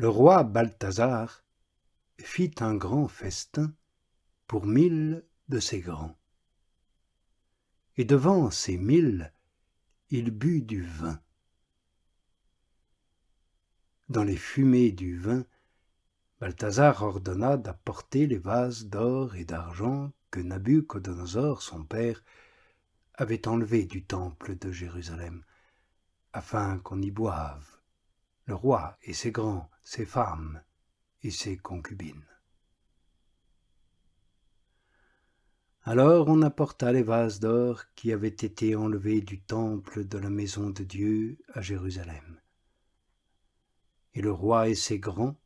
Le roi Balthazar fit un grand festin pour 1000 de ses grands. Et devant ces 1000, il but du vin. Dans les fumées du vin, Balthazar ordonna d'apporter les vases d'or et d'argent que Nabuchodonosor, son père, avait enlevés du temple de Jérusalem, afin qu'on y boive, le roi et ses grands, ses femmes et ses concubines. Alors on apporta les vases d'or qui avaient été enlevés du temple de la maison de Dieu à Jérusalem. Et le roi et ses grands,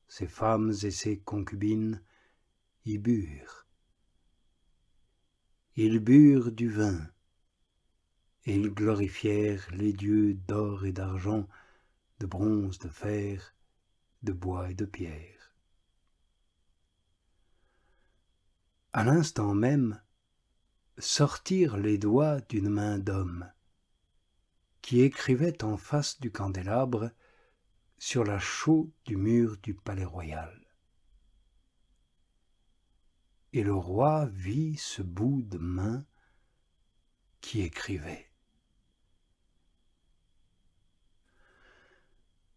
ses femmes et ses concubines y burent. Ils burent du vin, et ils glorifièrent les dieux d'or et d'argent, de bronze, de fer, de bois et de pierre. À l'instant même, sortirent les doigts d'une main d'homme, qui écrivait en face du candélabre sur la chaux du mur du palais royal. Et le roi vit ce bout de main qui écrivait.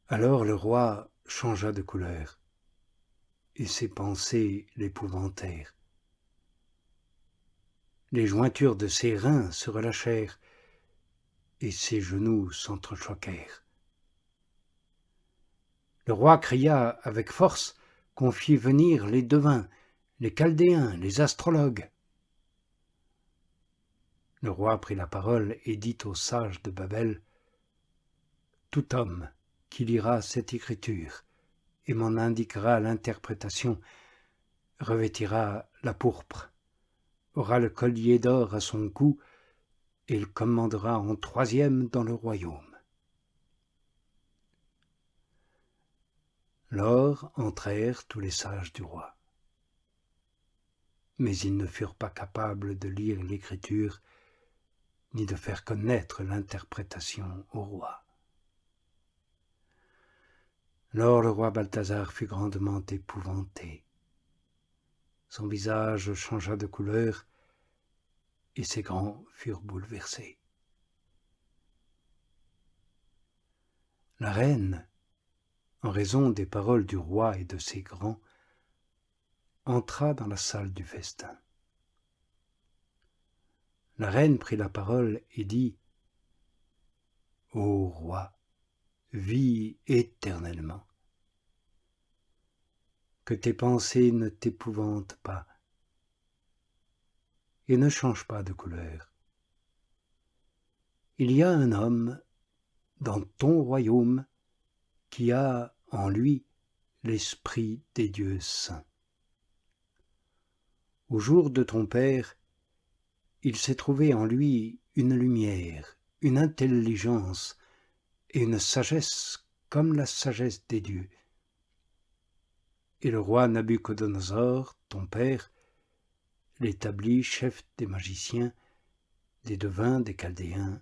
Alors le roi changea de couleur, et ses pensées l'épouvantèrent. Les jointures de ses reins se relâchèrent, et ses genoux s'entrechoquèrent. Le roi cria avec force qu'on fît venir les devins, les Chaldéens, les astrologues. Le roi prit la parole et dit aux sages de Babel : « Tout homme qui lira cette écriture et m'en indiquera l'interprétation revêtira la pourpre, aura le collier d'or à son cou, et il commandera en 3e dans le royaume. » Lors entrèrent tous les sages du roi. Mais ils ne furent pas capables de lire l'écriture, ni de faire connaître l'interprétation au roi. Alors le roi Balthazar fut grandement épouvanté. Son visage changea de couleur, et ses grands furent bouleversés. La reine, en raison des paroles du roi et de ses grands, entra dans la salle du festin. La reine prit la parole et dit : « Ô roi, vis éternellement. Que tes pensées ne t'épouvantent pas et ne changent pas de couleur. Il y a un homme dans ton royaume qui a en lui l'esprit des dieux saints. Au jour de ton père, il s'est trouvé en lui une lumière, une intelligence et une sagesse comme la sagesse des dieux. Et le roi Nabuchodonosor, ton père, l'établit chef des magiciens, des devins, des Chaldéens,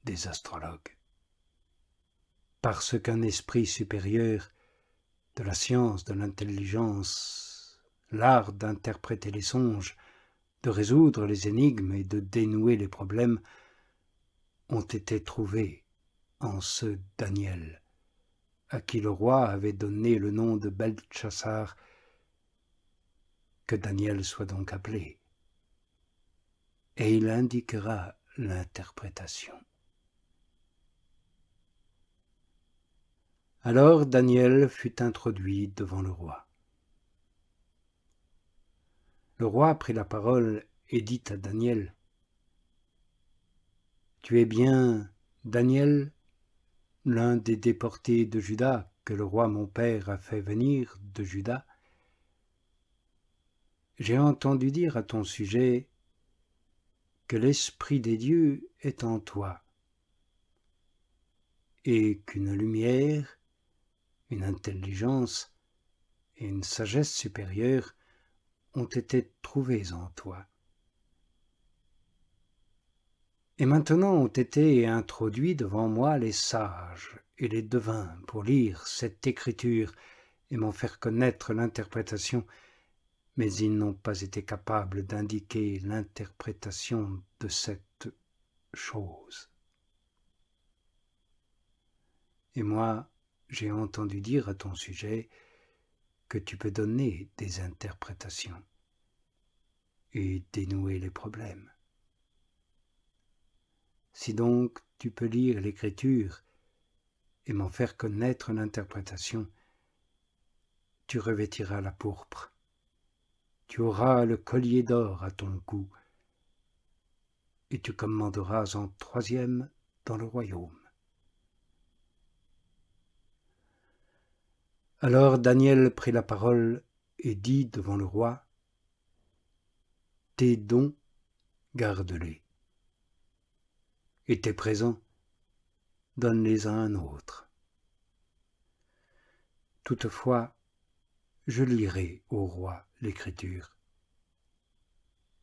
des astrologues. Parce qu'un esprit supérieur de la science, de l'intelligence, l'art d'interpréter les songes, de résoudre les énigmes et de dénouer les problèmes ont été trouvés en ce Daniel, à qui le roi avait donné le nom de Beltchassar, que Daniel soit donc appelé, et il indiquera l'interprétation. Alors Daniel fut introduit devant le roi. Le roi prit la parole et dit à Daniel : « Tu es bien Daniel, l'un des déportés de Juda que le roi mon père a fait venir de Juda. J'ai entendu dire à ton sujet que l'esprit des dieux est en toi et qu'une lumière, une intelligence et une sagesse supérieure ont été trouvées en toi. Et maintenant ont été introduits devant moi les sages et les devins pour lire cette écriture et m'en faire connaître l'interprétation, mais ils n'ont pas été capables d'indiquer l'interprétation de cette chose. Et moi, j'ai entendu dire à ton sujet que tu peux donner des interprétations et dénouer les problèmes. Si donc tu peux lire l'écriture et m'en faire connaître l'interprétation, tu revêtiras la pourpre, tu auras le collier d'or à ton cou, et tu commanderas en troisième dans le royaume. Alors Daniel prit la parole et dit devant le roi, « Tes dons, garde-les, et tes présents, donne-les à un autre. Toutefois, je lirai au roi l'écriture,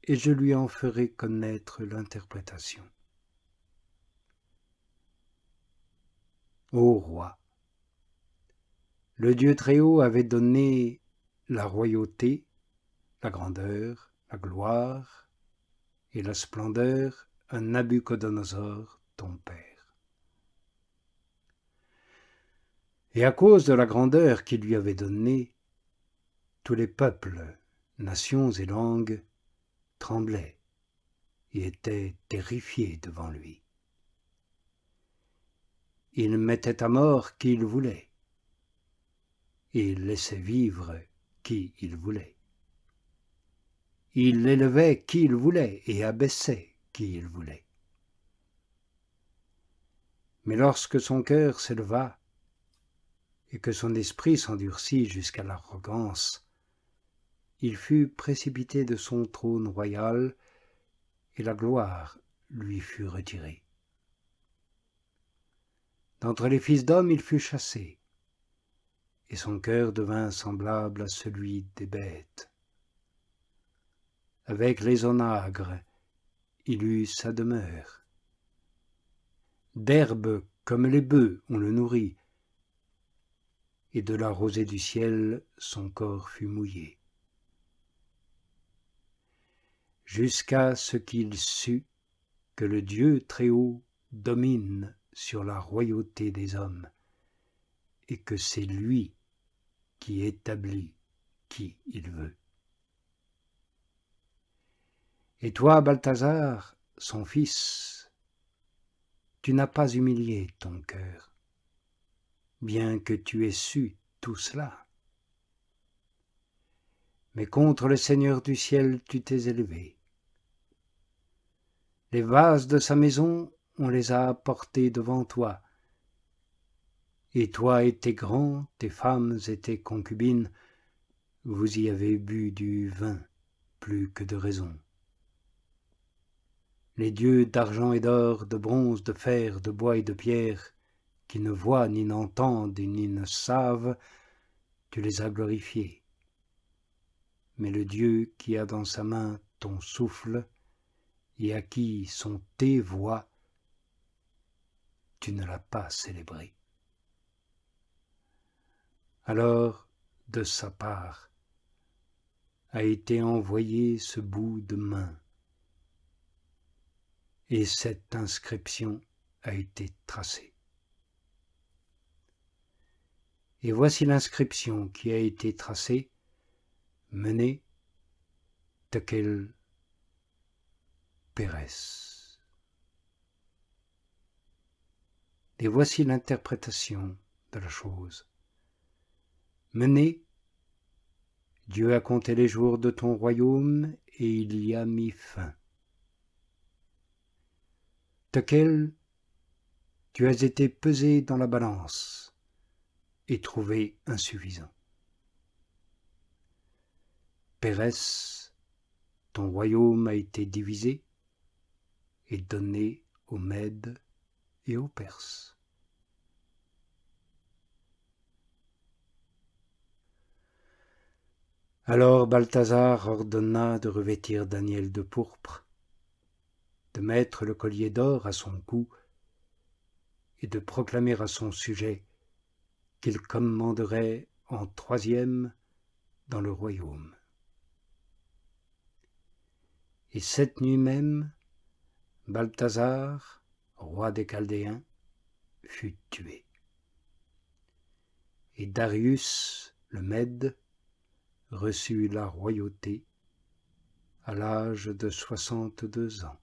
et je lui en ferai connaître l'interprétation. Ô roi, le Dieu Très-Haut avait donné la royauté, la grandeur, la gloire et la splendeur à Nabuchodonosor, ton père. Et à cause de la grandeur qu'il lui avait donnée, tous les peuples, nations et langues tremblaient et étaient terrifiés devant lui. Il mettait à mort qui il voulait, et il laissait vivre qui il voulait. Il élevait qui il voulait et abaissait qui il voulait. Mais lorsque son cœur s'éleva et que son esprit s'endurcit jusqu'à l'arrogance, il fut précipité de son trône royal et la gloire lui fut retirée. D'entre les fils d'hommes il fut chassé, et son cœur devint semblable à celui des bêtes. Avec les onagres, il eut sa demeure. D'herbe comme les bœufs on le nourrit, et de la rosée du ciel son corps fut mouillé. Jusqu'à ce qu'il sut que le Dieu Très-Haut domine sur la royauté des hommes, et que c'est lui qui établit qui il veut. Et toi, Balthazar, son fils, tu n'as pas humilié ton cœur, bien que tu aies su tout cela. Mais contre le Seigneur du ciel tu t'es élevé. Les vases de sa maison, on les a apportés devant toi. Et toi et tes grands, tes femmes et tes concubines, vous y avez bu du vin plus que de raison. Les dieux d'argent et d'or, de bronze, de fer, de bois et de pierre, qui ne voient ni n'entendent et ni ne savent, tu les as glorifiés. Mais le Dieu qui a dans sa main ton souffle, et à qui sont tes voix, tu ne l'as pas célébré. Alors, de sa part, a été envoyé ce bout de main, et cette inscription a été tracée. Et voici l'inscription qui a été tracée, menée Tekel Pérès. Et voici l'interprétation de la chose. Menée, Dieu a compté les jours de ton royaume et il y a mis fin. Tekel, tu as été pesé dans la balance et trouvé insuffisant. Pérès, ton royaume a été divisé et donné aux Mèdes et aux Perses. Alors Balthazar ordonna de revêtir Daniel de pourpre de mettre le collier d'or à son cou et de proclamer à son sujet qu'il commanderait en troisième dans le royaume. Et cette nuit même, Balthazar, roi des Chaldéens, fut tué. Et Darius le Mède reçut la royauté à l'âge de 62 ans.